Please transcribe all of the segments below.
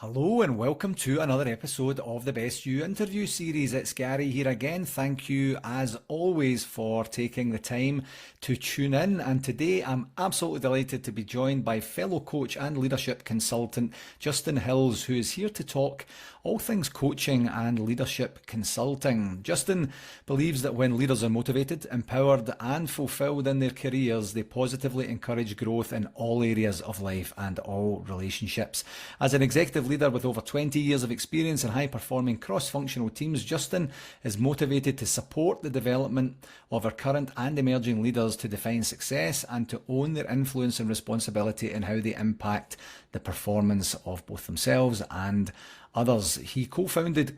Hello and welcome to another episode of the Best You interview series. It's Gary here again. Thank you as always for taking the time to tune in. And today I'm absolutely delighted to be joined by fellow coach and leadership consultant Justin Hills, who is here to talk all things coaching and leadership consulting. Justin believes that when leaders are motivated, empowered and fulfilled in their careers, they positively encourage growth in all areas of life and all relationships. As an executive leader with over 20 years of experience in high-performing cross-functional teams, Justin is motivated to support the development of our current and emerging leaders to define success and to own their influence and responsibility in how they impact the performance of both themselves and others. He founded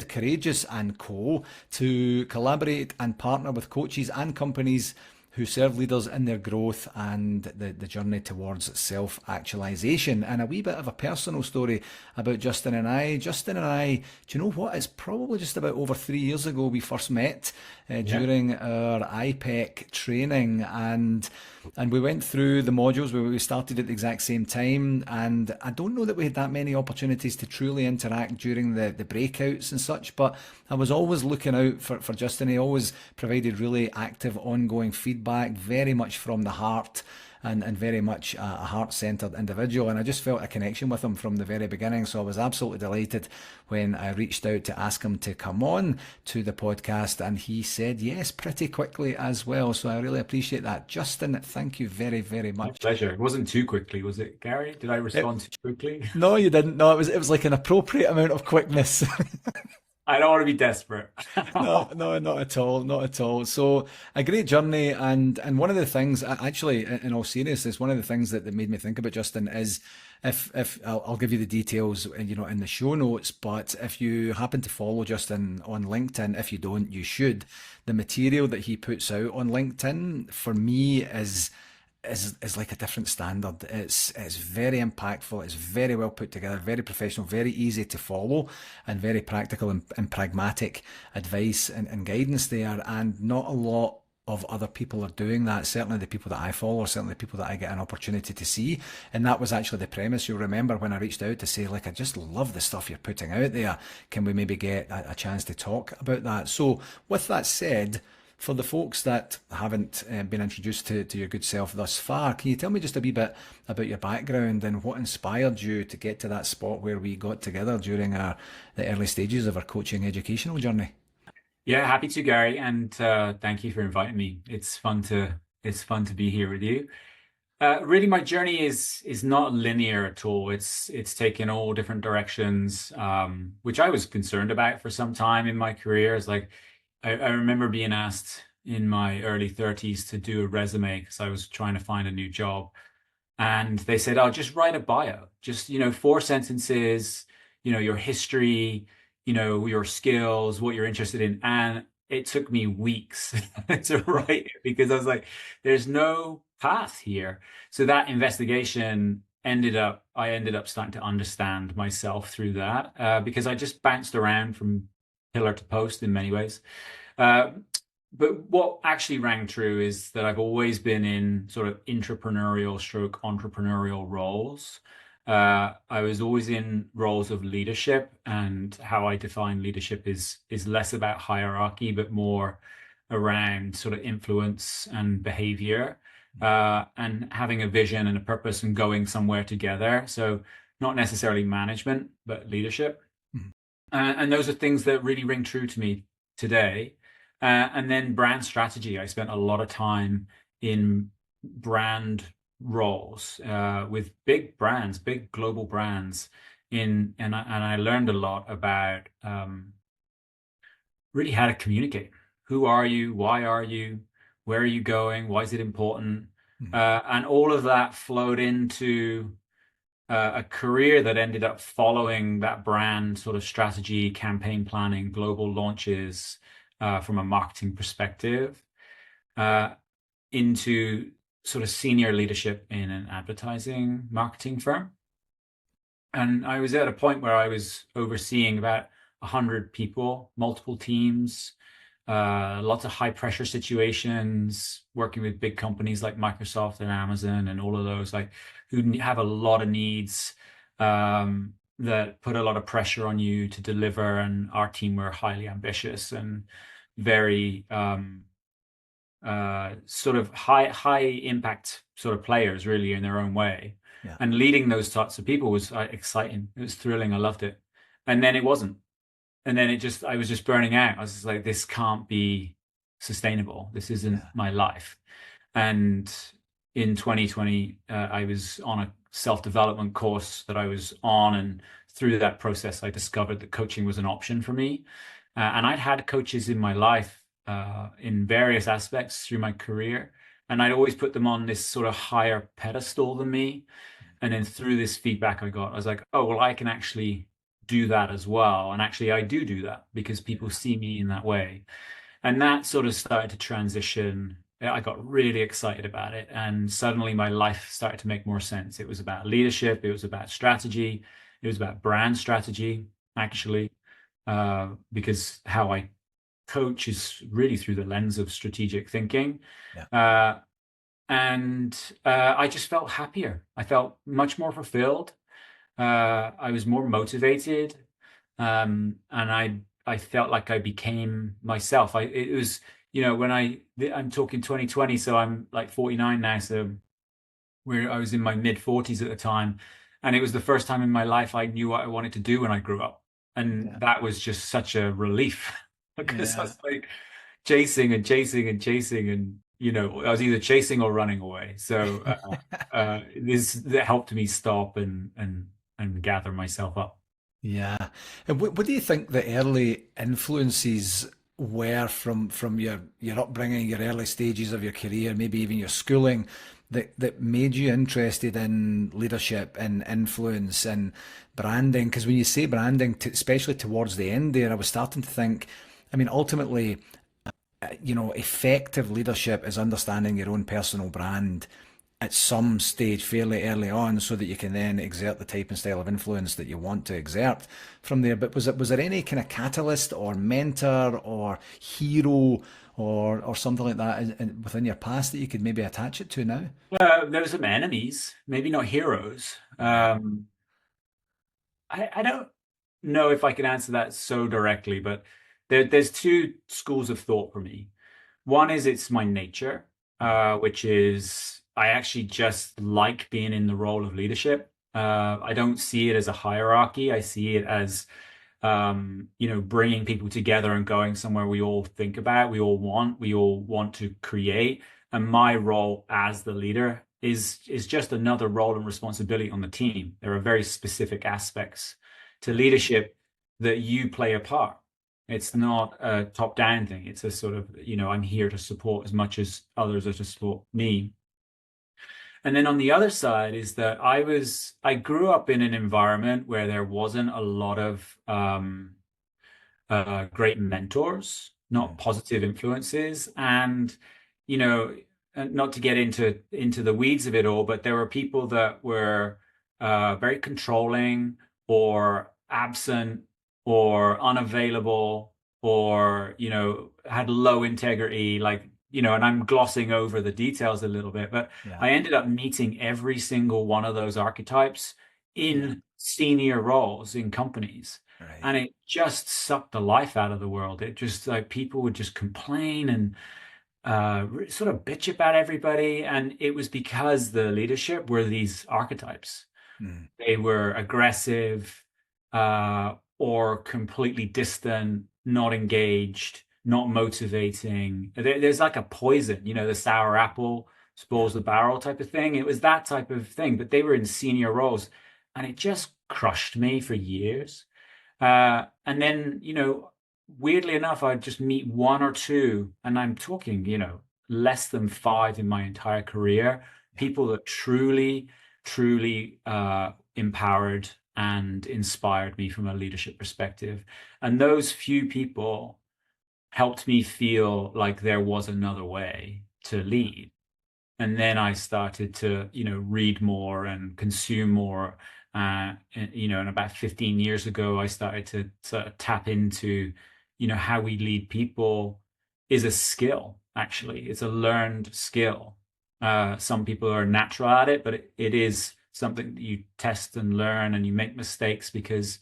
Courageous&Co to collaborate and partner with coaches and companies who serve leaders in their growth and the journey towards self-actualization. And a wee bit of a personal story about Justin and I. Justin and I, do you know what? It's probably just about over 3 years ago we first met during our IPEC training, and we went through the modules where we started at the exact same time. And I don't know that we had that many opportunities to truly interact during the breakouts and such, but I was always looking out for Justin. He always provided really active, ongoing feedback, very much from the heart and very much a heart-centered individual. And I just felt a connection with him from the very beginning. So I was absolutely delighted when I reached out to ask him to come on to the podcast. And he said yes pretty quickly as well. So I really appreciate that. Justin, thank you very, very much. My pleasure. It wasn't too quickly, was it, Gary? Did I respond too quickly? No, you didn't. No, it was like an appropriate amount of quickness. I don't want to be desperate. No, no, not at all, not at all. So a great journey, and one of the things, actually, in all seriousness, one of the things that made me think about Justin is, if I'll give you the details, in the show notes, but if you happen to follow Justin on LinkedIn, if you don't, you should. The material that he puts out on LinkedIn for me is like a different standard. It's very impactful. It's very well put together, very professional, very easy to follow, and very practical and pragmatic advice and guidance there. And not a lot of other people are doing that. Certainly the people that I follow, certainly the people that I get an opportunity to see. And that was actually the premise. You'll remember when I reached out to say, like, I just love the stuff you're putting out there. Can we maybe get a chance to talk about that? So with that said, for the folks that haven't been introduced to your good self thus far, can you tell me just a wee bit about your background and what inspired you to get to that spot where we got together during the early stages of our coaching educational journey? Yeah, happy to, Gary, and thank you for inviting me. It's fun to be here with you. Really, my journey is not linear at all. It's taken all different directions, which I was concerned about for some time in my career. It's like I remember being asked in my early 30s to do a resume because I was trying to find a new job. And they said, oh, just write a bio, just, 4 sentences, your history, your skills, what you're interested in. And it took me weeks to write it because I was like, there's no path here. So that investigation I ended up starting to understand myself through that because I just bounced around from pillar to post in many ways. But what actually rang true is that I've always been in sort of intrapreneurial stroke entrepreneurial roles. I was always in roles of leadership, and how I define leadership is less about hierarchy, but more around sort of influence and behavior, and having a vision and a purpose and going somewhere together. So not necessarily management, but leadership. And those are things that really ring true to me today. And then brand strategy. I spent a lot of time in brand roles with big brands, big global brands. And I learned a lot about really how to communicate. Who are you? Why are you? Where are you going? Why is it important? And all of that flowed into a career that ended up following that brand sort of strategy, campaign planning, global launches from a marketing perspective into sort of senior leadership in an advertising marketing firm. And I was at a point where I was overseeing about 100 people, multiple teams, lots of high pressure situations, working with big companies like Microsoft and Amazon and all of those, like who have a lot of needs, that put a lot of pressure on you to deliver. And our team were highly ambitious and very sort of high impact sort of players, really, in their own way. Yeah. And leading those types of people was exciting. It was thrilling. I loved it. And then it wasn't. And then I was just burning out. I was just like, this can't be sustainable. This isn't Yeah. my life. And in 2020, I was on a self-development course that I was on, and through that process, I discovered that coaching was an option for me. And I'd had coaches in my life in various aspects through my career, and I'd always put them on this sort of higher pedestal than me. And then through this feedback I got, I was like, oh, well, I can actually do that as well. And actually, I do that because people Yeah. see me in that way. And that sort of started to transition. I got really excited about it. And suddenly my life started to make more sense. It was about leadership, it was about strategy, it was about brand strategy, actually, because how I coach is really through the lens of strategic thinking. Yeah. Uh, and I just felt happier. I felt much more fulfilled. I was more motivated, and I felt like I became myself. It was, when I'm talking 2020, so I'm like 49 now, so where I was in my mid 40s at the time, and it was the first time in my life I knew what I wanted to do when I grew up, and Yeah. that was just such a relief because I Yeah. was like chasing and chasing and chasing, and I was either chasing or running away. So this that helped me stop and gather myself up. Yeah. And what do you think the early influences were from your upbringing, your early stages of your career, maybe even your schooling, that made you interested in leadership and influence and branding? Because when you say branding, especially towards the end there, I was starting to think, I mean, ultimately, effective leadership is understanding your own personal brand at some stage fairly early on so that you can then exert the type and style of influence that you want to exert from there. But was there any kind of catalyst or mentor or hero or something like that within your past that you could maybe attach it to now? There were some enemies, maybe not heroes. Yeah. I don't know if I can answer that so directly, but there's two schools of thought for me. One is it's my nature, Mm. which is I actually just like being in the role of leadership. I don't see it as a hierarchy. I see it as, bringing people together and going somewhere we all think about, we all want to create. And my role as the leader is just another role and responsibility on the team. There are very specific aspects to Right. leadership that you play a part. It's not a top-down thing. It's a sort of, I'm here to support as much as others are to support me. And then on the other side is that I grew up in an environment where there wasn't a lot of great mentors, not Mm. positive influences, and you know, not to get into the weeds of it all, but there were people that were very controlling or absent or unavailable or had low integrity, like and I'm glossing over the details a little bit, but Yeah. I ended up meeting every single one of those archetypes Yeah. in senior roles in companies. Right. And it just sucked the life out of the world. It just like people would just complain and sort of bitch about everybody. And it was because the leadership were these archetypes. Mm. They were aggressive, or completely distant, not engaged, not motivating. There's like a poison, the sour apple Yeah. spoils the barrel type of thing. It was that type of thing, but they were in senior roles, and it just crushed me for years. And then, weirdly enough, I'd just meet one or two, and I'm talking, less than five in my entire career, Yeah. people that truly empowered and inspired me from a leadership perspective. And those few people helped me feel like there was another way to Yeah. lead. And then I started to, read more and consume more. And about 15 years ago, I started to sort of tap into, how we lead people is a skill, actually. It's a learned skill. Some people are natural at it, but it is something that you test and learn, and you make mistakes because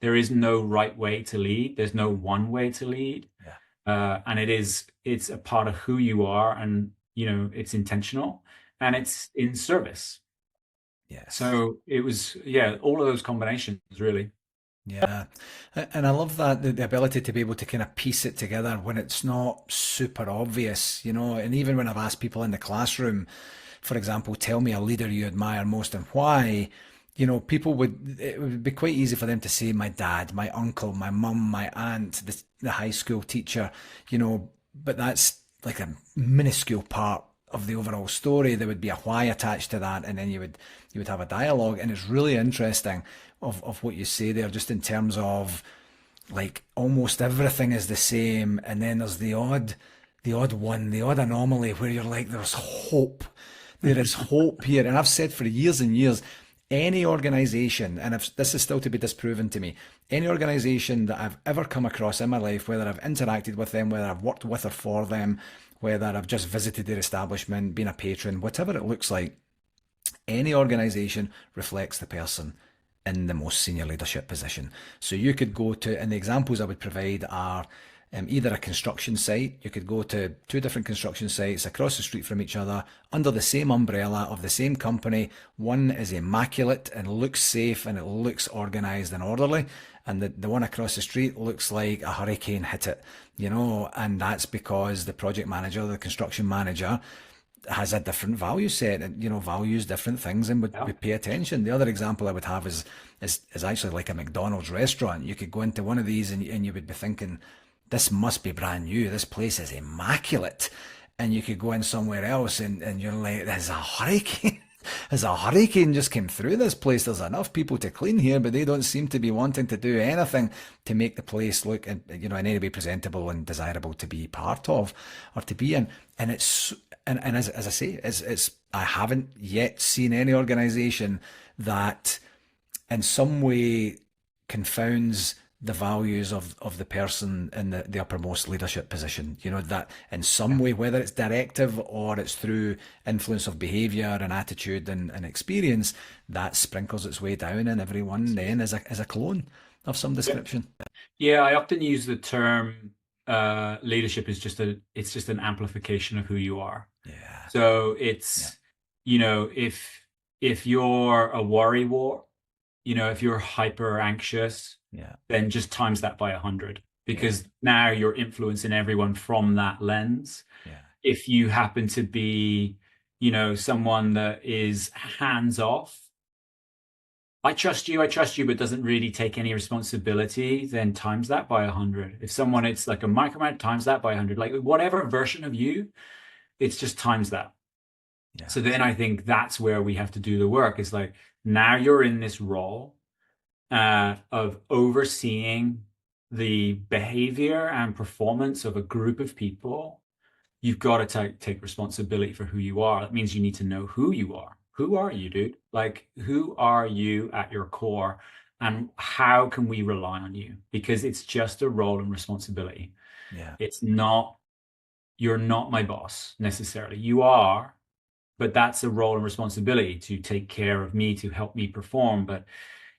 there is no right way to lead. There's no one way to lead. Yeah. And it's a part of who you are, and it's intentional and it's in service. Yes. So it was, yeah, all of those combinations really. Yeah. And I love that the ability to be able to kind of piece it together when it's not super obvious, and even when I've asked people in the classroom, for example, tell me a leader you admire most and why, it would be quite easy for them to say my dad, my uncle, my mum, my aunt, the high school teacher, but that's like a minuscule part of the overall story. There would be a why attached to that, and then you would have a dialogue. And it's really interesting of what you say there, just in terms of like almost everything is the same, and then there's the odd one, the odd anomaly where you're like, there's hope. There is hope here. And I've said for years and years, any organization, and if this is still to be disproven to me, any organization that I've ever come across in my life, whether I've interacted with them, whether I've worked with or for them, whether I've just visited their establishment, been a patron, whatever it looks like, any organization reflects the person in the most senior leadership position. So you could go to, and the examples I would provide are either a construction site. You could go to two different construction sites across the street from each other under the same umbrella of the same company. One is immaculate and looks safe and it looks organized and orderly. And the one across the street looks like a hurricane hit it, and that's because the project manager, the construction manager, has a different value set and values different things and would, Yeah. would pay attention. The other example I would have is actually like a McDonald's restaurant. You could go into one of these and you would be thinking, this must be brand new. This place is immaculate. And you could go in somewhere else and you're like, there's a hurricane. There's a hurricane just came through this place. There's enough people to clean here, but they don't seem to be wanting to do anything to make the place look, in any way presentable and desirable to be part of or to be in. And as I say, it's I haven't yet seen any organization that in some way confounds the values of the person in the uppermost leadership position. That in some way, whether it's directive or it's through influence of behavior and attitude and experience, that sprinkles its way down and everyone then is a clone of some Yeah. description. Yeah, I often use the term leadership is just an amplification of who you are. Yeah. So Yeah. it's, if you're a worrywart, if you're hyper anxious, Yeah. then just times that by 100, Yeah. because now you're influencing everyone from that lens. Yeah. If you happen to be, someone that is hands off, I trust you, but doesn't really take any responsibility, then times that by 100. If someone, it's like a micromanage, times that by 100. Like whatever version of you, it's just times that. Yeah. So then I think that's where we have to do the work. Is like, now you're in this role of overseeing the behavior and performance of a group of people. You've got to take responsibility for who you are. That means you need to know who you are. Who are you, dude? Like, who are you at your core? And how can we rely on you? Because it's just a role and responsibility. Yeah. It's not, you're not my boss necessarily. You are, but that's a role and responsibility to take care of me, to help me perform. But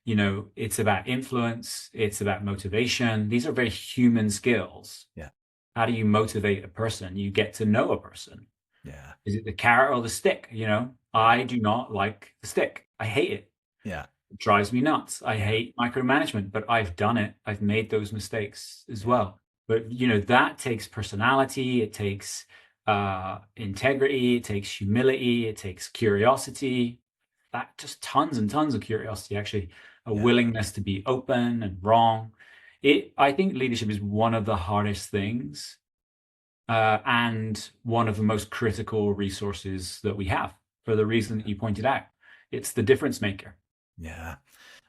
it's about influence, it's about motivation. These are very human skills. Yeah. How do you motivate a person? You get to know a person. Yeah. Is it the carrot or the stick? Yeah. I do not like the stick. I hate it. Yeah. It drives me nuts. I Yeah. hate micromanagement, but I've done it. I've made those mistakes as Yeah. well. But that takes personality, it takes integrity, it takes humility, it takes curiosity. That just tons and tons of curiosity, actually, a Yeah. willingness to be open and wrong. I think leadership is one of the hardest things, and one of the most critical resources that we have, for the reason that you pointed out. It's the difference maker. Yeah.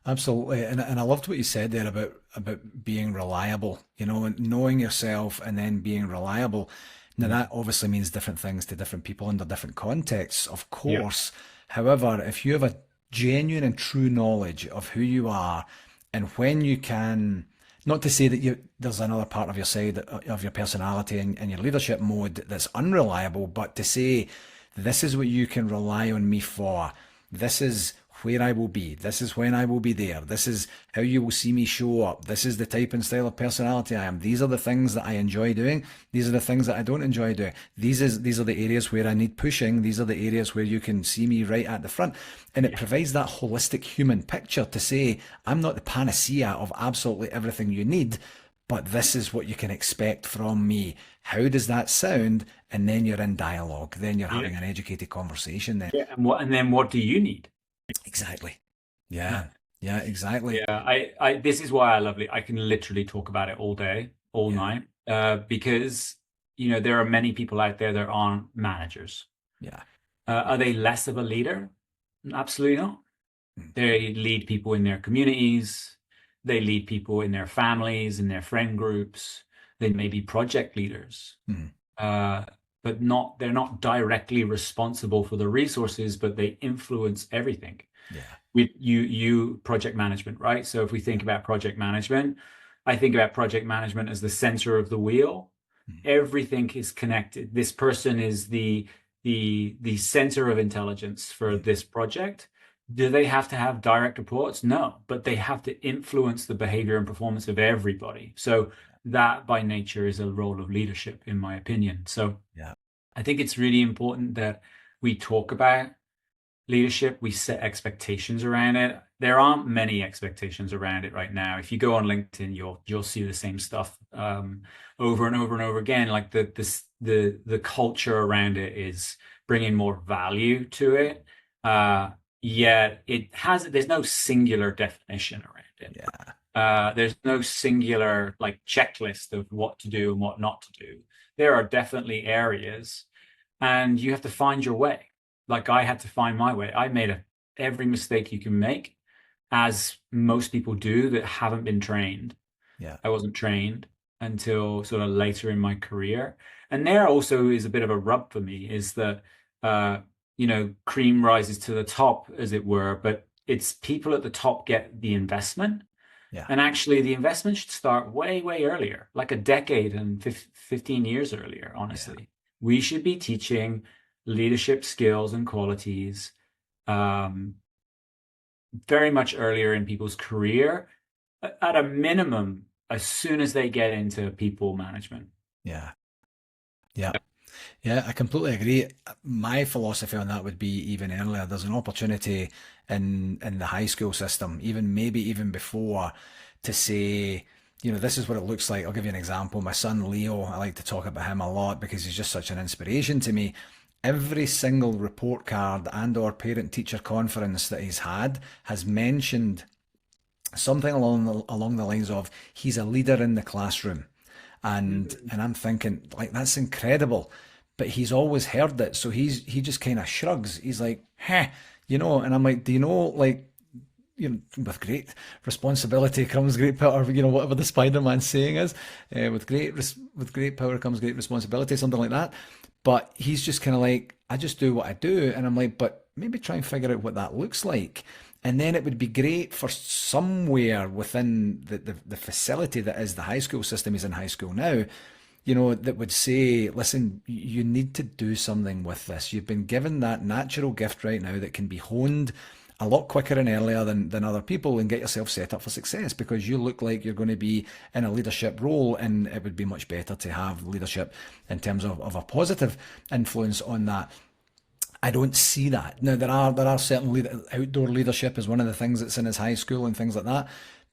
Absolutely. And I loved what you said there about being reliable, and knowing yourself and then being reliable. Now Yeah. that obviously means different things to different people under different contexts, of Yeah. course. However, if you have a genuine and true knowledge of who you are and when you can, not to say that there's another part of your side of your personality and your leadership mode that's unreliable, but to say, this is what you can rely on me for. This is where I will be. This is when I will be there. This is how you will see me show up. This is the type and style of personality I am. These are the things that I enjoy doing. These are the things that I don't enjoy doing. These are the areas where I need pushing. These are the areas where you can see me right at the front. And it Yeah. provides that holistic human picture to say, I'm not the panacea of absolutely everything you need, but this is what you can expect from me. How does that sound? And then you're in dialogue. Then you're Yeah. having an educated conversation then. Yeah. And then what do you need? Exactly. Yeah. Yeah, exactly. Yeah, this is why I love it. I can literally talk about it all day, all Yeah. night, because there are many people out there that aren't managers. Yeah. Are they less of a leader? Absolutely not. Mm. They lead people in their communities. They lead people in their families, in their friend groups. They may be project leaders, Mm. uh, but they're not directly responsible for the resources, but they influence everything. Yeah. With you project management, right? So if we think about project management, I think about project management as the center of the wheel. Mm. Everything is connected. This person is the center of intelligence for Mm. this project. Do they have to have direct reports? No, but they have to influence the behavior and performance of everybody. So that by nature is a role of leadership, in my opinion. So Yeah. I think it's really important that we talk about leadership, we set expectations around it. There aren't many expectations around it right now. If you go on LinkedIn, you'll see the same stuff over and over and over again. Like the culture around it is bringing more value to it. Yet there's no singular definition around it. Yeah. There's no singular like checklist of what to do and what not to do. There are definitely areas, and you have to find your way. Like I had to find my way. I made every mistake you can make, as most people do that haven't been trained. Yeah. I wasn't trained until sort of later in my career. And there also is a bit of a rub for me is that, cream rises to the top, as it were, but it's people at the top get the investment. Yeah. And actually, the investment should start way, way earlier, like a decade and 15 years earlier, Yeah. honestly. We should be teaching leadership skills and qualities um, very much earlier in people's career, at a minimum, as soon as they get into people management. Yeah. Yeah. Yeah, I completely agree. My philosophy on that would be even earlier. There's an opportunity in the high school system, even maybe even before, to say, this is what it looks like. I'll give you an example. My son Leo, I like to talk about him a lot because he's just such an inspiration to me. Every single report card and or parent teacher conference that he's had has mentioned something along the lines of he's a leader in the classroom. And I'm thinking, like, that's incredible. But he's always heard it, so he just kind of shrugs. He's like, "Heh," and I'm like, "Do you know, like, with great responsibility comes great power, whatever the Spider-Man saying is, with great power comes great responsibility, something like that." But he's just kind of like, "I just do what I do," and I'm like, "But maybe try and figure out what that looks like." And then it would be great for somewhere within the facility that is the high school system. He's in high school now, that would say, listen, you need to do something with this. You've been given that natural gift right now that can be honed a lot quicker and earlier than other people, and get yourself set up for success, because you look like you're going to be in a leadership role, and it would be much better to have leadership in terms of a positive influence on that. I don't see that. Now there are certainly outdoor leadership is one of the things that's in his high school and things like that,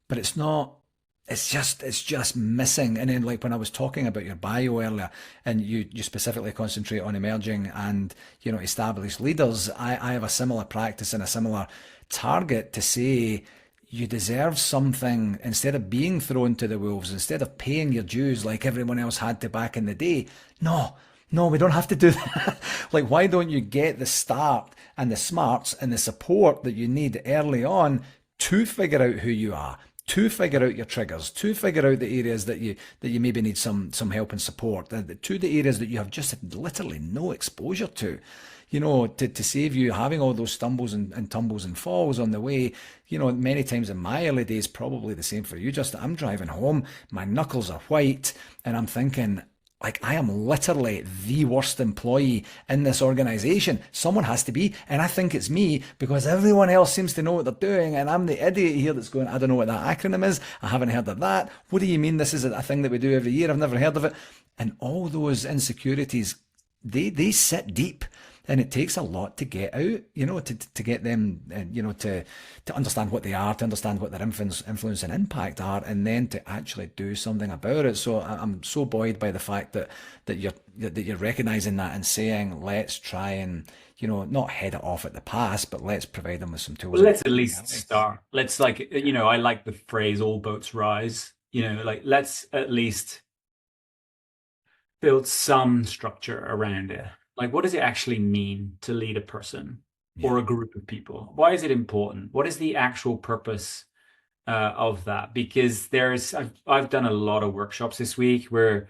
but it's not. It's just missing. And then, like when I was talking about your bio earlier, and you specifically concentrate on emerging and established leaders, I have a similar practice and a similar target to say you deserve something instead of being thrown to the wolves, instead of paying your dues like everyone else had to back in the day. No, no, we don't have to do that. Like, why don't you get the start and the smarts and the support that you need early on to figure out who you are, to figure out your triggers, to figure out the areas that you maybe need some help and support, to the areas that you have just literally no exposure to. To save you having all those stumbles and tumbles and falls on the way. Many times in my early days, probably the same for you, just I'm driving home, my knuckles are white, and I'm thinking, like I am literally the worst employee in this organization. Someone has to be, and I think it's me because everyone else seems to know what they're doing, and I'm the idiot here that's going, I don't know what that acronym is. I haven't heard of that. What do you mean this is a thing that we do every year? I've never heard of it. And all those insecurities, they sit deep, and it takes a lot to get out, to get them, to understand what they are, to understand what their influence and impact are, and then to actually do something about it. So I'm so buoyed by the fact that you're recognizing that and saying, let's try and, not head it off at the past, but let's provide them with some tools Well, and let's at least start. Let's like, I like the phrase all boats rise. Like let's at least build some structure around it. Like, what does it actually mean to lead a person yeah, or a group of people? Why is it important? What is the actual purpose of that? Because I've done a lot of workshops this week where,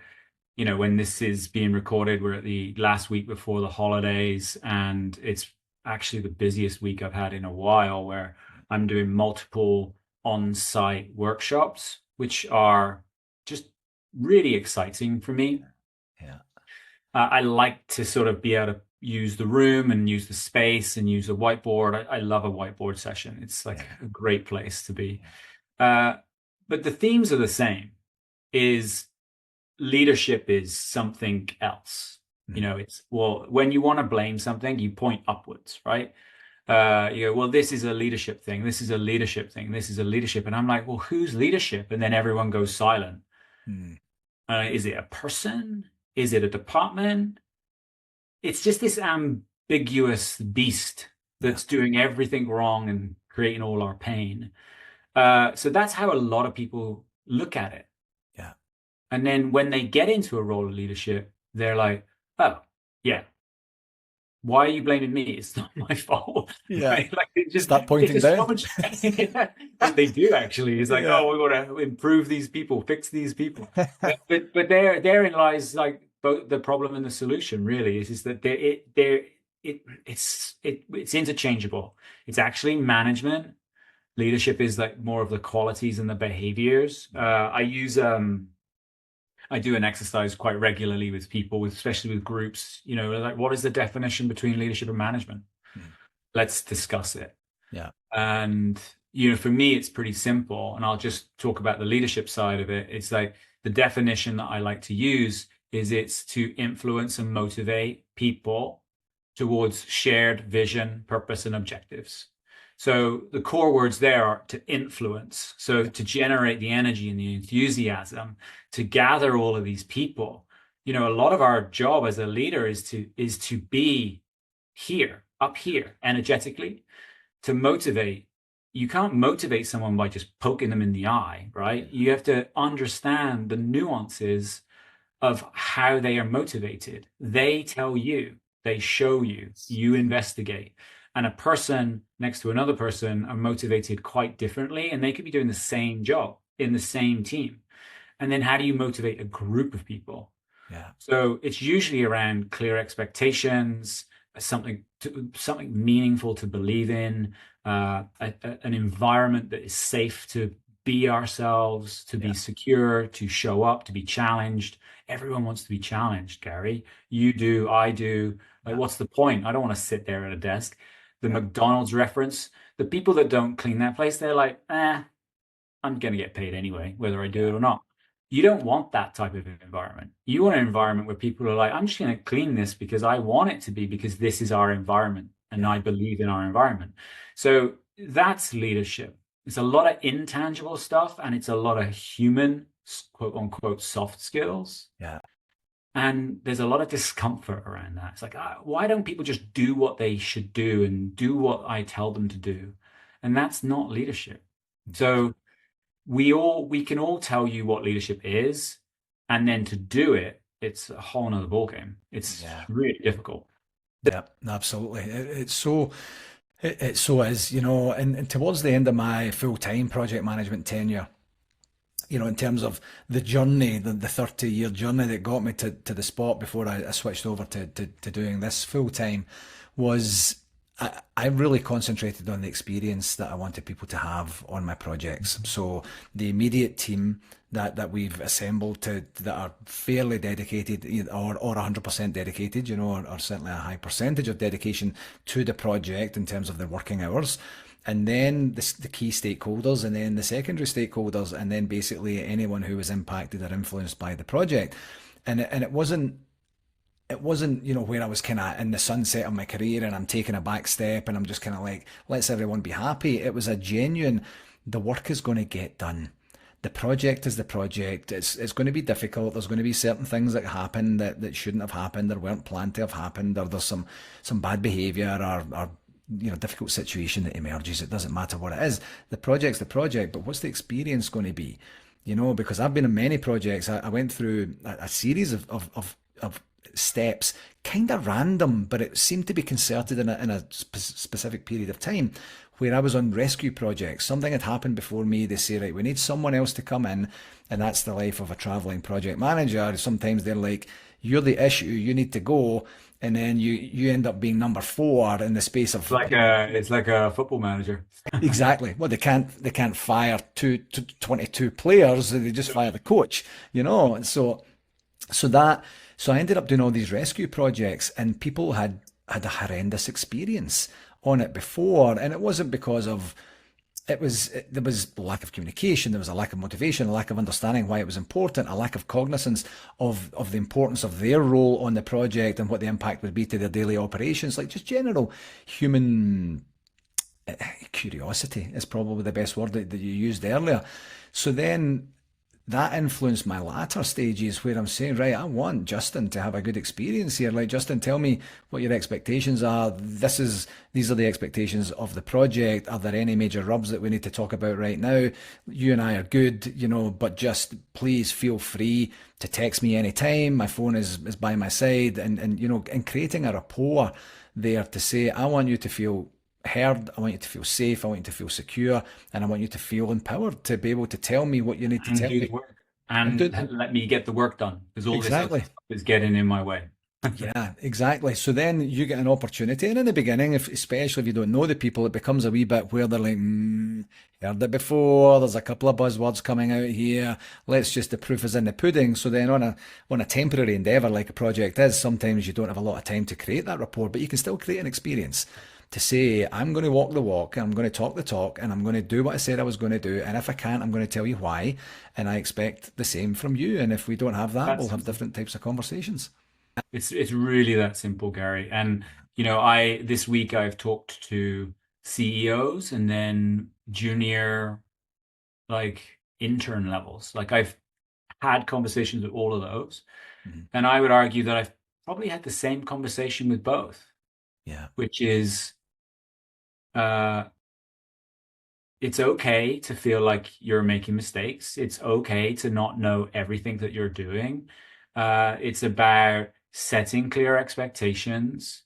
when this is being recorded, we're at the last week before the holidays, and it's actually the busiest week I've had in a while where I'm doing multiple on-site workshops, which are just really exciting for me. yeah, I like to sort of be able to use the room and use the space and use a whiteboard. I love a whiteboard session. It's like yeah, a great place to be. yeah. Uh, but the themes are the same. Is leadership is something else. Mm, It's, well, when you want to blame something, you point upwards, right? You go, well, this is a leadership thing. This is a leadership thing. This is a leadership. And I'm like, well, whose leadership? And then everyone goes silent. mm, Is it a person? Is it a department? It's just this ambiguous beast yeah, that's doing everything wrong and creating all our pain. So that's how a lot of people look at it. yeah, And then when they get into a role of leadership, they're like, oh, yeah, why are you blaming me? It's not my fault, yeah. right? Like Start it's pointing just so down. much. And they do actually. It's like, Yeah. oh, we got to improve these people, fix these people. But therein lies like both the problem and the solution. Really, is that it's interchangeable. It's actually management. Leadership is like more of the qualities and the behaviors. I do an exercise quite regularly with people, especially with groups, like what is the definition between leadership and management? Mm, Let's discuss it. yeah, And, for me, it's pretty simple. And I'll just talk about the leadership side of it. It's like the definition that I like to use is it's to influence and motivate people towards shared vision, purpose, and objectives. So the core words there are to influence. So yeah, to generate the energy and the enthusiasm to gather all of these people. A lot of our job as a leader is to be here, up here, energetically, to motivate. You can't motivate someone by just poking them in the eye, right? You have to understand the nuances of how they are motivated. They tell you, they show you, you investigate. And a person next to another person are motivated quite differently, and they could be doing the same job in the same team. And then how do you motivate a group of people? yeah, So it's usually around clear expectations, something meaningful to believe in, an environment that is safe to be ourselves, to be yeah, secure, to show up, to be challenged. Everyone wants to be challenged, Gary. You do, I do. Like, yeah, what's the point? I don't want to sit there at a desk. The yeah, McDonald's reference, the people that don't clean that place, they're like, I'm going to get paid anyway, whether I do yeah, it or not. You don't want that type of environment. You want an environment where people are like, I'm just going to clean this because I want it to be, because this is our environment and I yeah, believe in our environment. So that's leadership. It's a lot of intangible stuff and it's a lot of human, quote unquote, soft skills. yeah, And there's a lot of discomfort around that. It's like, why don't people just do what they should do and do what I tell them to do? And that's not leadership. So we can all tell you what leadership is, and then to do it, it's a whole nother ballgame. It's yeah, really difficult. yeah, absolutely. It so is, and towards the end of my full-time project management tenure, in terms of the journey, the 30-year journey that got me to the spot before I switched over to doing this full time was I really concentrated on the experience that I wanted people to have on my projects. So the immediate team that we've assembled that are fairly dedicated or 100% dedicated, or certainly a high percentage of dedication to the project in terms of their working hours. And then the key stakeholders, and then the secondary stakeholders, and then basically anyone who was impacted or influenced by the project. And it wasn't, where I was kind of in the sunset of my career and I'm taking a back step and I'm just kind of like, let's everyone be happy. It was a genuine, the work is going to get done. The project is the project. It's going to be difficult. There's going to be certain things that happen that shouldn't have happened or weren't planned to have happened, or there's some bad behavior or difficult situation that emerges. It doesn't matter what it is. The project's the project, but what's the experience going to be? Because I've been in many projects. I went through a series of steps, kind of random, but it seemed to be concerted in a specific period of time where I was on rescue projects. Something had happened before me. They say, right, we need someone else to come in. And that's the life of a traveling project manager. Sometimes they're like, you're the issue, you need to go. And then you end up being number four in the space of, It's like a football manager. exactly. Well, they can't fire 22 players. They just fire the coach, And so that so I ended up doing all these rescue projects, and people had a horrendous experience on it before, and it wasn't because of there was lack of communication, there was a lack of motivation, a lack of understanding why it was important, a lack of cognizance of the importance of their role on the project and what the impact would be to their daily operations, like just general human curiosity is probably the best word that you used earlier. So then that influenced my latter stages where I'm saying, right, I want Justin to have a good experience here. Like, Justin, tell me what your expectations are. These are the expectations of the project. Are there any major rubs that we need to talk about right now? You and I are good, but just please feel free to text me anytime. My phone is by my side, and creating a rapport there to say, I want you to feel heard. I want you to feel safe. I want you to feel secure, and I want you to feel empowered to be able to tell me what you need to And tell do the me. work And and do let me get the work done because all this other exactly. stuff is getting in my way. Yeah, exactly. So then you get an opportunity, and in the beginning, especially if you don't know the people, it becomes a wee bit where they're like, heard it before. There's a couple of buzzwords coming out here. Let's just the proof is in the pudding. So then on a temporary endeavor like a project is, sometimes you don't have a lot of time to create that rapport, but you can still create an experience to say, I'm going to walk the walk, and I'm going to talk the talk, and I'm going to do what I said I was going to do. And if I can't, I'm going to tell you why. And I expect the same from you. And if we don't have that, we'll That's have different types of conversations. it's really that simple, Gary. And I this week I've talked to CEOs and then junior like intern levels. Like I've had conversations with all of those, Mhm. and I would argue that I've probably had the same conversation with both, Yeah. which is uh it's okay to feel like you're making mistakes. It's okay to not know everything that you're doing. It's about setting clear expectations,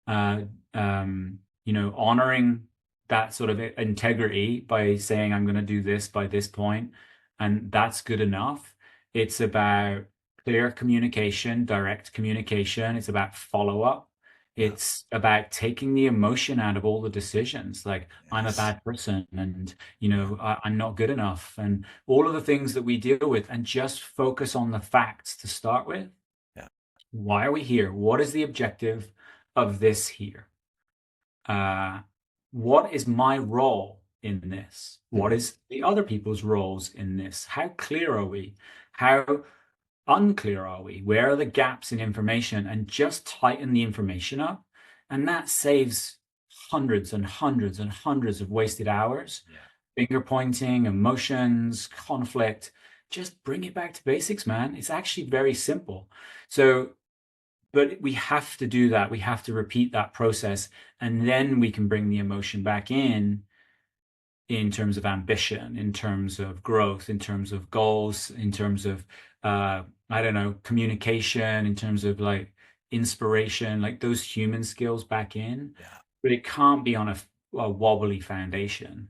uh, honoring that sort of integrity by saying, I'm going to do this by this point, and that's good enough. It's about clear communication, direct communication. It's about follow up. Yeah. It's about taking the emotion out of all the decisions. Like, I'm a Yes. bad person and, Yeah. I'm not good enough and all of the things that we deal with, and just focus on the facts to start with. Yeah. Why are we here? What is the objective of this here? Uh, what is my role in this? What Mhm. is the other people's roles in this? How clear are we? How unclear are we? Where are the gaps in information? And just tighten the information up. And that saves hundreds and hundreds and hundreds of wasted hours, Yeah. finger pointing, emotions, conflict. Just bring it back to basics, man. It's actually very simple. So but we have to do that. We have to repeat that process, and then we can bring the emotion back in terms of ambition, in terms of growth, in terms of goals, in terms of I don't know, communication, in terms of like inspiration, like those human skills back in. Yeah. But it can't be on a wobbly foundation.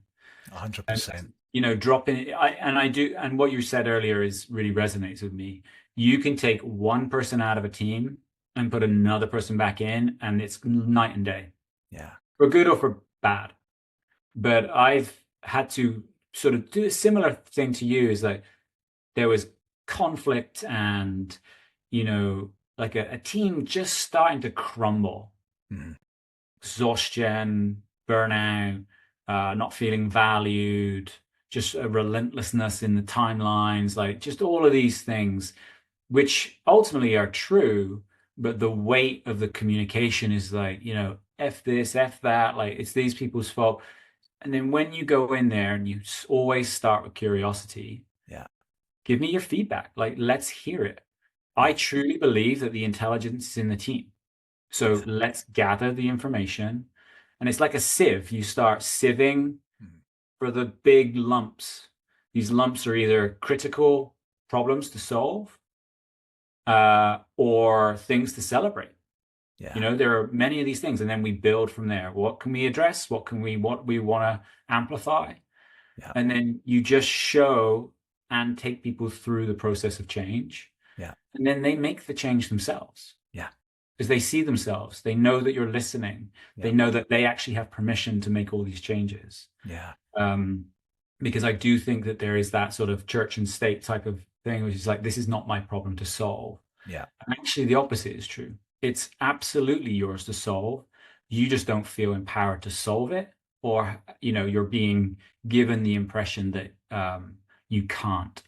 hundred And percent. dropping I do, and what you said earlier is really resonates with me. You can take one person out of a team and put another person back in, and it's night and day. Yeah. for good or for bad. But I've had to sort of do a similar thing to you, is like there was conflict and, like a team just starting to crumble, Mhm. exhaustion, burnout, not feeling valued, just a relentlessness in the timelines, like just all of these things, which ultimately are true, but the weight of the communication is like, F this, F that, like it's these people's fault. And then when you go in there and you always start with curiosity, Yeah, give me your feedback. Like, let's hear it. I yeah, truly believe that the intelligence is in the team. So yeah. let's gather the information. And it's like a sieve. You start sieving Mhm. for the big lumps. These lumps are either critical problems to solve, or things to celebrate. Yeah, There are many of these things, and then we build from there. What can we address? What we want to amplify? yeah, And then you just show and take people through the process of change. yeah, And then they make the change themselves yeah, because they see themselves. They know that you're listening. They yeah, know that they actually have permission to make all these changes. yeah, Um, because I do think that there is that sort of church and state type of thing, which is like, this is not my problem to solve. yeah, And actually, the opposite is true. It's absolutely yours to solve. You just don't feel empowered to solve it, or you're being given the impression that you can't.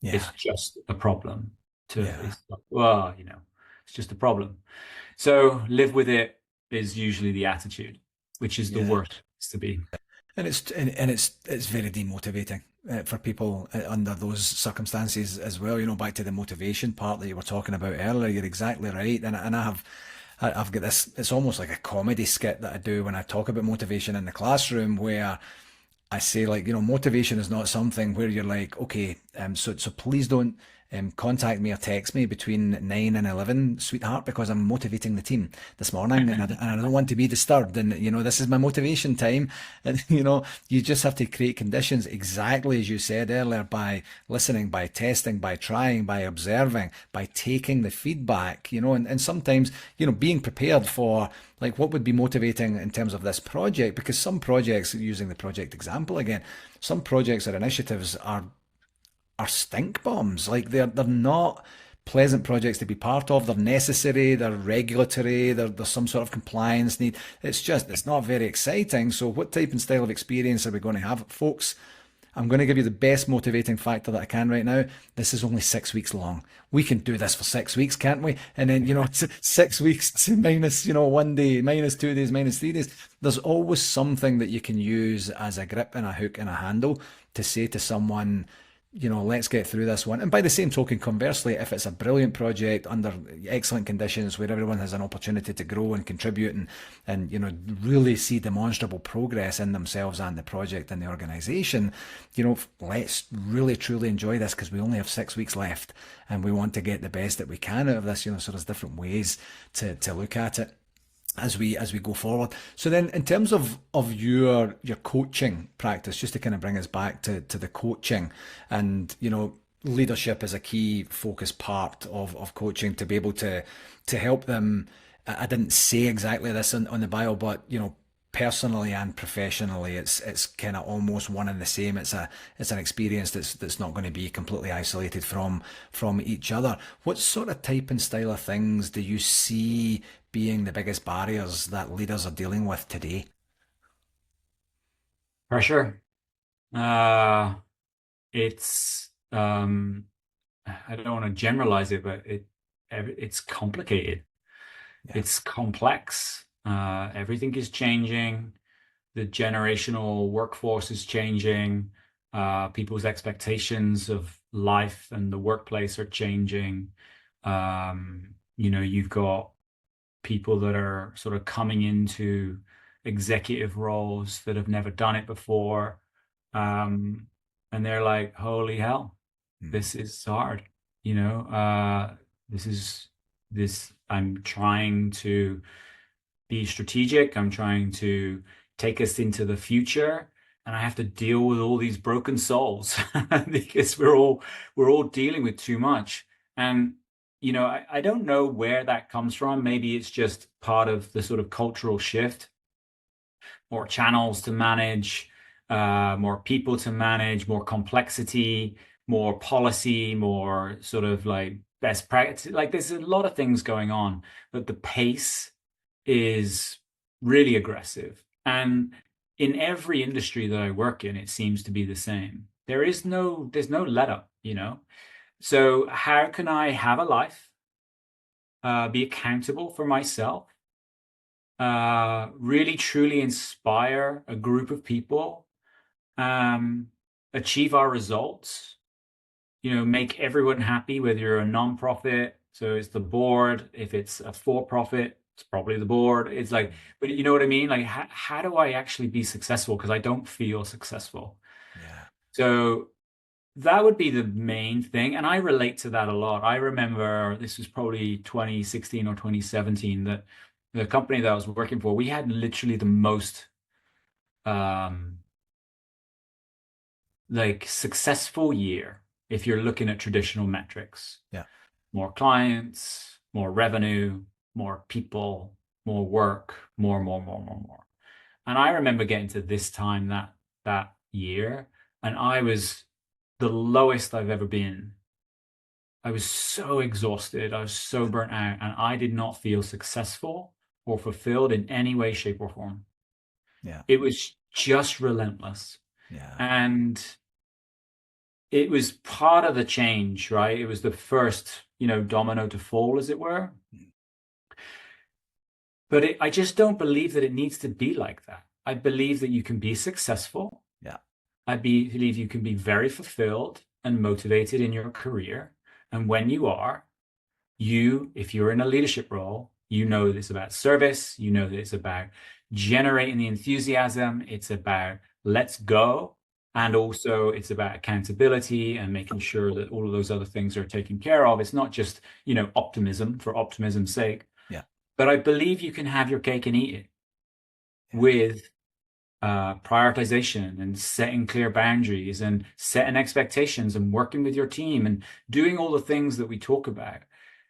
yeah, It's just a problem. yeah, It's like, well, it's just a problem. So live with it is usually the attitude, which is the yeah. worst place to be. And it's very demotivating for people under those circumstances as well. Back to the motivation part that you were talking about earlier. You're exactly right, and I've got this. It's almost like a comedy skit that I do when I talk about motivation in the classroom, where I say, like, motivation is not something where you're like, okay, so please don't contact me or text me between 9 and 11, sweetheart, because I'm motivating the team this morning, and I don't want to be disturbed. And this is my motivation time. And you just have to create conditions exactly as you said earlier, by listening, by testing, by trying, by observing, by taking the feedback. And sometimes being prepared for, like, what would be motivating in terms of this project, because some projects, using the project example again, some projects or initiatives are stink bombs. Like, they're not pleasant projects to be part of. They're necessary, they're regulatory, there's some sort of compliance need. It's not very exciting. So what type and style of experience are we going to have, folks? I'm going to give you the best motivating factor that I can right now. This is only 6 weeks long. We can do this for 6 weeks, can't we? And then, 6 weeks to minus, one day, minus 2 days, minus 3 days. There's always something that you can use as a grip and a hook and a handle to say to someone, let's get through this one. And by the same token, conversely, if it's a brilliant project under excellent conditions where everyone has an opportunity to grow and contribute and really see demonstrable progress in themselves and the project and the organization, let's really truly enjoy this, because we only have 6 weeks left and we want to get the best that we can out of this. So there's different ways to look at it as we go forward. So then, in terms of your coaching practice, just to kind of bring us back to the coaching, and leadership is a key focus part of coaching, to be able to help them. I didn't say exactly this on the bio, but personally and professionally, it's kind of almost one and the same. It's an experience that's not going to be completely isolated from each other. What sort of type and style of things do you see being the biggest barriers that leaders are dealing with today? Pressure. Uh, it's I don't want to generalize it, but it's complicated. Yeah, It's complex. Everything is changing. The generational workforce is changing. People's expectations of life and the workplace are changing. You've got people that are sort of coming into executive roles that have never done it before. Um, and they're like, holy hell, mm, this is hard. You know, this is this, I'm trying to be strategic. I'm trying to take us into the future, and I have to deal with all these broken souls because we're all dealing with too much. And I don't know where that comes from. Maybe it's just part of the sort of cultural shift. more channels to manage, more people to manage, more complexity, more policy, more sort of like best practice. Like there's a lot of things going on, but the pace is really aggressive. And in every industry that I work in, it seems to be the same. There's no let up, you know? So how can I have a life, be accountable for myself, really truly inspire a group of people, um, achieve our results, you know, make everyone happy, whether you're a nonprofit, so it's the board. If it's a for-profit, it's probably the board. It's like, but you know what I mean? Like, how do I actually be successful? Because I don't feel successful. Yeah. So that would be the main thing. And I relate to that a lot. I remember this was probably 2016 or 2017 that the company that I was working for, we had literally the most um, like successful year if you're looking at traditional metrics. Yeah. More clients, more revenue, more people, more work, more. And I remember getting to this time that year, and I was the lowest I've ever been. I was so exhausted, I was so burnt out, and I did not feel successful or fulfilled in any way, shape, or form. Yeah. It was just relentless. Yeah. And it was part of the change, right? It was the first, you know, domino to fall, as it were. But I just don't believe that it needs to be like that. I believe that you can be successful. Yeah. Believe you can be very fulfilled and motivated in your career. And when you are, if you're in a leadership role, you know that it's about service, you know that it's about generating the enthusiasm, it's about let's go. Yeah. And also it's about accountability and making sure that all of those other things are taken care of. It's not just, you know, optimism for optimism's sake. Yeah. But I believe you can have your cake and eat it Yeah. with prioritization and setting clear boundaries and setting expectations and working with your team and doing all the things that we talk about.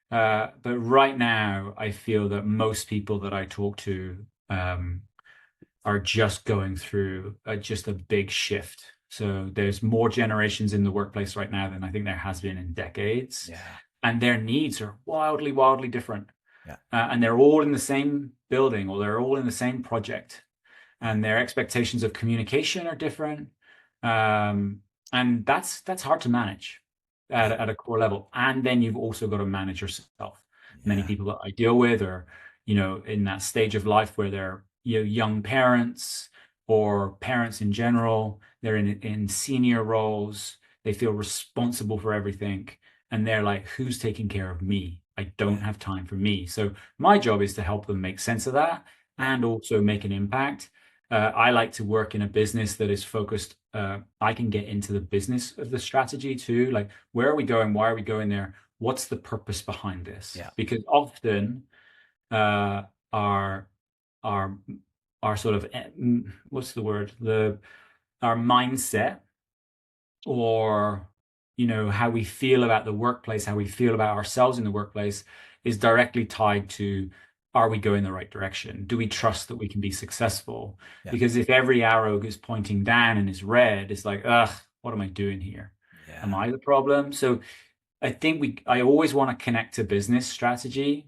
But right now, I feel that most people that I talk to are just going through just a big shift. So there's more generations in the workplace right now than I think there has been in decades, Yeah. and their needs are wildly, wildly different. Yeah. And they're all in the same building or they're all in the same project, Yeah. and their expectations of communication are different. Um, and that's hard to manage Yeah. at a core level. And then you've also got to manage yourself. Many Yeah. people that I deal with are, you know, in that stage of life where they're, you know, young parents or parents in general. They're in senior roles. They feel responsible for everything. And they're like, who's taking care of me? I don't Yeah. have time for me. So my job is to help them make sense of that Yeah. and also make an impact. I like to work in a business that is focused. I can get into the business of the strategy too. Like, where are we going? Why are we going there? What's the purpose behind this? Yeah. Because often uh, our our our sort of what's the word? Our mindset, or you know, how we feel about the workplace, how we feel about ourselves in the workplace is directly tied to, are we going the right direction? Do we Yeah. trust that we can be successful? Yeah. Because if every arrow is pointing down and is red, it's like, ugh, what am I doing here? Am Yeah. I the problem? So I always want to connect to business strategy,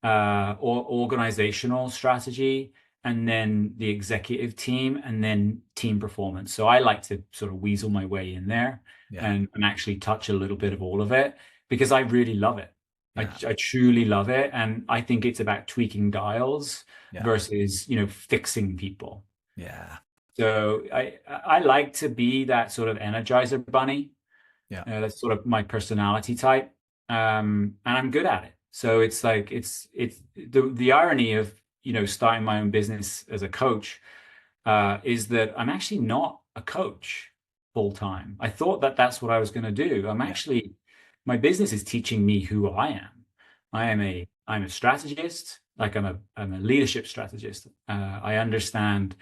or organizational strategy, and then the executive team, and then team performance. So I like to sort of weasel my way in there Yeah. and actually touch a little bit of all of it because I really love it. Yeah. I truly love it. And I think it's about tweaking dials Yeah. versus, you know, fixing people. Yeah. So I like to be that sort of energizer bunny. Yeah. That's sort of my personality type, and I'm good at it. So it's like it's the irony of, you know, starting my own business as a coach is that I'm actually not a coach full time. I thought that that's what I was going to do. Yeah. My business is teaching me who I am. I'm a strategist. Like I'm a leadership strategist. I understand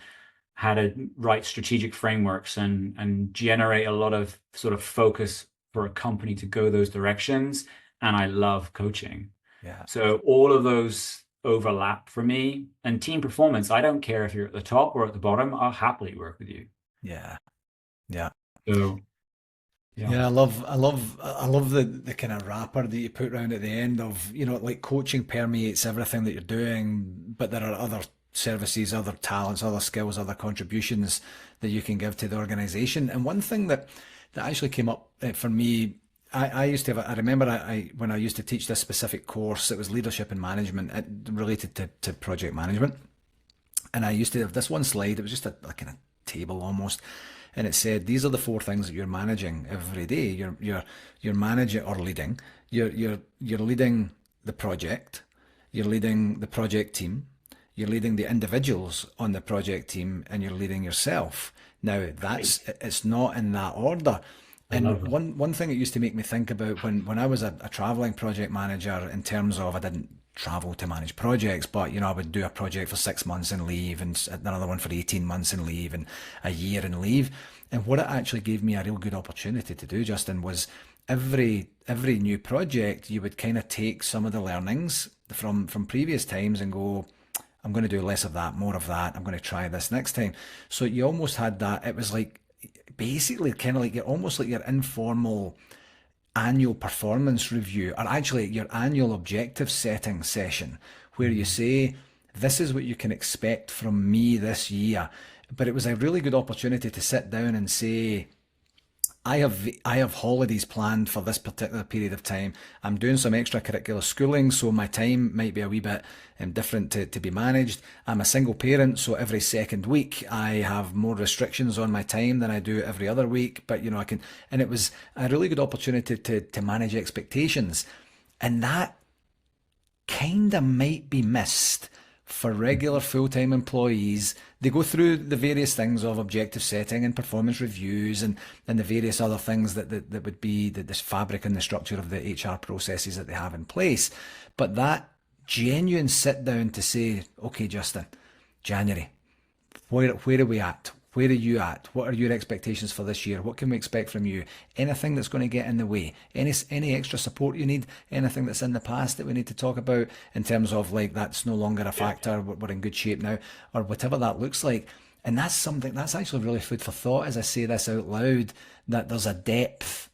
how to write strategic frameworks and generate a lot of sort of focus for a company to go those directions. And I love coaching. Yeah. So all of those overlap for me. And team performance, I don't care if you're at the top or at the bottom, I'll happily work with you. Yeah. Yeah. So, yeah, Yeah, I love the kind of wrapper that you put around at the end of, like coaching permeates everything that you're doing, but there are other services, other talents, other skills, other contributions that you can give to the organization. And one thing that actually came up for me, I used to have, I remember when I used to teach this specific course, it was leadership and management, related to project management. And I used to have this one slide, it was just a kind of table almost. And it said, these are the four things that you're managing every day. You're managing or leading. You're leading the project. You're leading the project team. You're leading the individuals on the project team, and you're leading yourself. Now great. it's not in that order. I And love that. one thing it used to make me think about when I was a traveling project manager, in terms of, I didn't travel to manage projects, but I would do a project for 6 months and leave, and another one for 18 months and leave, and a year and leave. And what it actually gave me a real good opportunity to do, Justin, was every new project, you would kind of take some of the learnings from previous times and go, I'm going to do less of that, more of that. I'm going to try this next time. So you almost had that. It was like basically kind of like almost like your informal annual performance review, or actually your annual objective setting session, where you Mhm. say, this is what you can expect from me this year. But it was a really good opportunity to sit down and say, I have holidays planned for this particular period of time. I'm doing some extracurricular schooling, so my time might be a wee bit different to be managed. I'm a single parent, so every second week I have more restrictions on my time than I do every other week. But I can, and it was a really good opportunity to manage expectations, and that kind of might be missed for regular full-time employees. They go through the various things of objective setting and performance reviews, and the various other things that would be this fabric and the structure of the HR processes that they have in place. But that genuine sit down to say, okay, Justin, January, where are we at? Where are you at? What are your expectations for this year? What can we expect from you? Anything that's going to get in the way? Any extra support you need? Anything that's in the past that we need to talk about in terms of, like, that's no longer a Yeah. factor, we're in good shape now, or whatever that looks like. And that's something that's actually really food for thought as I say this out loud, that there's a depth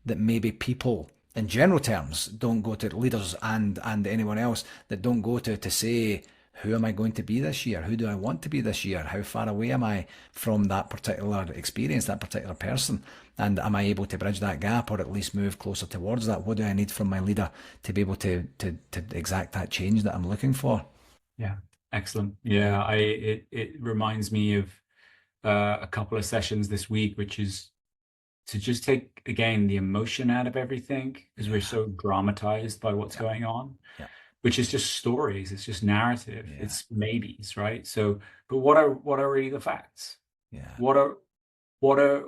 that maybe people in general terms don't go to, leaders and anyone else, that don't go to say, who am I going to be this year? Who do I want to be this year? How far away am I from that particular experience, that particular person? And am I able to bridge that gap, or at least move closer towards that? What do I need from my leader to be able to exact that change that I'm looking for? Yeah. Excellent. Yeah, it reminds me of a couple of sessions this week, which is to just take again the emotion out of everything because we're Yeah, so dramatized by what's yeah, going on, yeah, which is just stories, it's just narrative, yeah, it's maybes, right? So, but what are really the facts? yeah, What are what are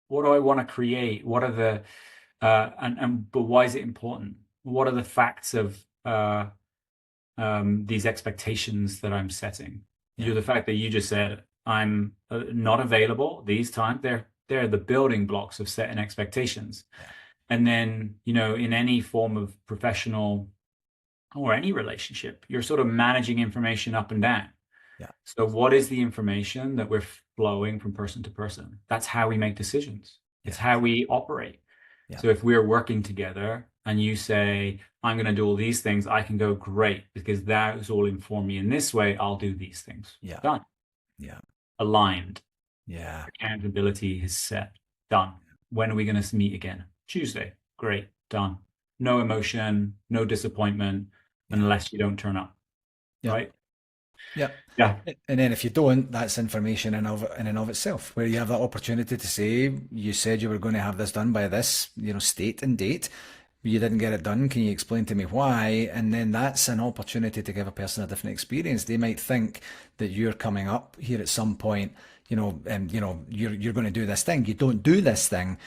what do I want to create? What are the and but why is it important? What are the facts of these expectations that I'm setting? yeah, The fact that you just said I'm not available these times. They're the building blocks of setting expectations. yeah, And then, in any form of professional or any relationship, you're sort of managing information up and down. yeah, So, what is the information that we're flowing from person to person? That's how we make decisions. It's yeah, how we operate. yeah, So, if we're working together and you say, I'm going to do all these things, I can go, great, because that is all inform me in this way. I'll do these things. yeah, Done. yeah, Aligned. yeah, Accountability is set. Done. When are we going to meet again? Tuesday. Great. Done. No emotion, no disappointment yeah, unless you don't turn up. yeah. Right? Yeah. Yeah. And then if you don't, that's information in and of itself, where you have that opportunity to say, you said you were going to have this done by this, state and date. You didn't get it done. Can you explain to me why? And then that's an opportunity to give a person a different experience. They might think that you're coming up here at some point, and you're going to do this thing. You don't do this thing.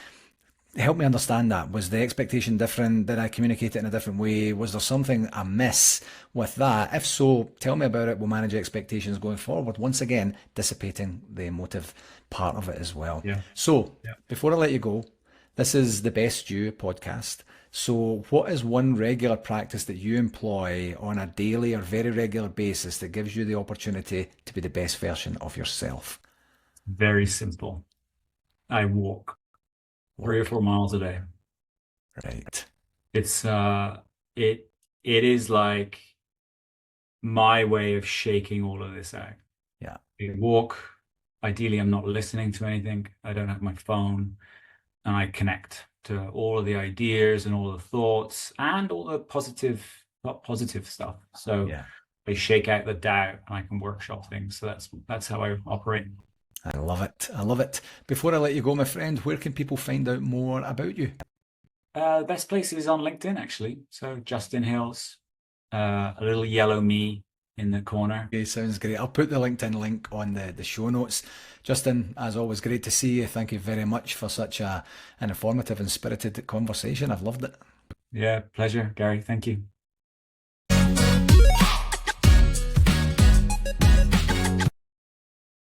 Help me understand that. Was the expectation different? Did I communicate it in a different way? Was there something amiss with that? If so, tell me about it. We'll manage expectations going forward. Once again, dissipating the emotive part of it as well. Yeah. So, Yeah. before I let you go, This is the Best You podcast. So, what is one regular practice that you employ on a daily or very regular basis that gives you the opportunity to be the best version of yourself? Very simple. I walk 3 or 4 miles a day. Right. It's it it is like my way of shaking all of this out. Yeah. I walk. Ideally, I'm not listening to anything. I don't have my phone, and I connect to all of the ideas and all the thoughts and all the positive stuff. So Yeah. I shake out the doubt and I can workshop things. So that's how I operate. I love it. I love it. Before I let you go, my friend, where can people find out more about you? The best place is on LinkedIn, actually. So Justin Hills, a little yellow me in the corner. Okay, sounds great. I'll put the LinkedIn link on the show notes. Justin, as always, great to see you. Thank you very much for such an informative and spirited conversation. I've loved it. Yeah, pleasure, Gary. Thank you.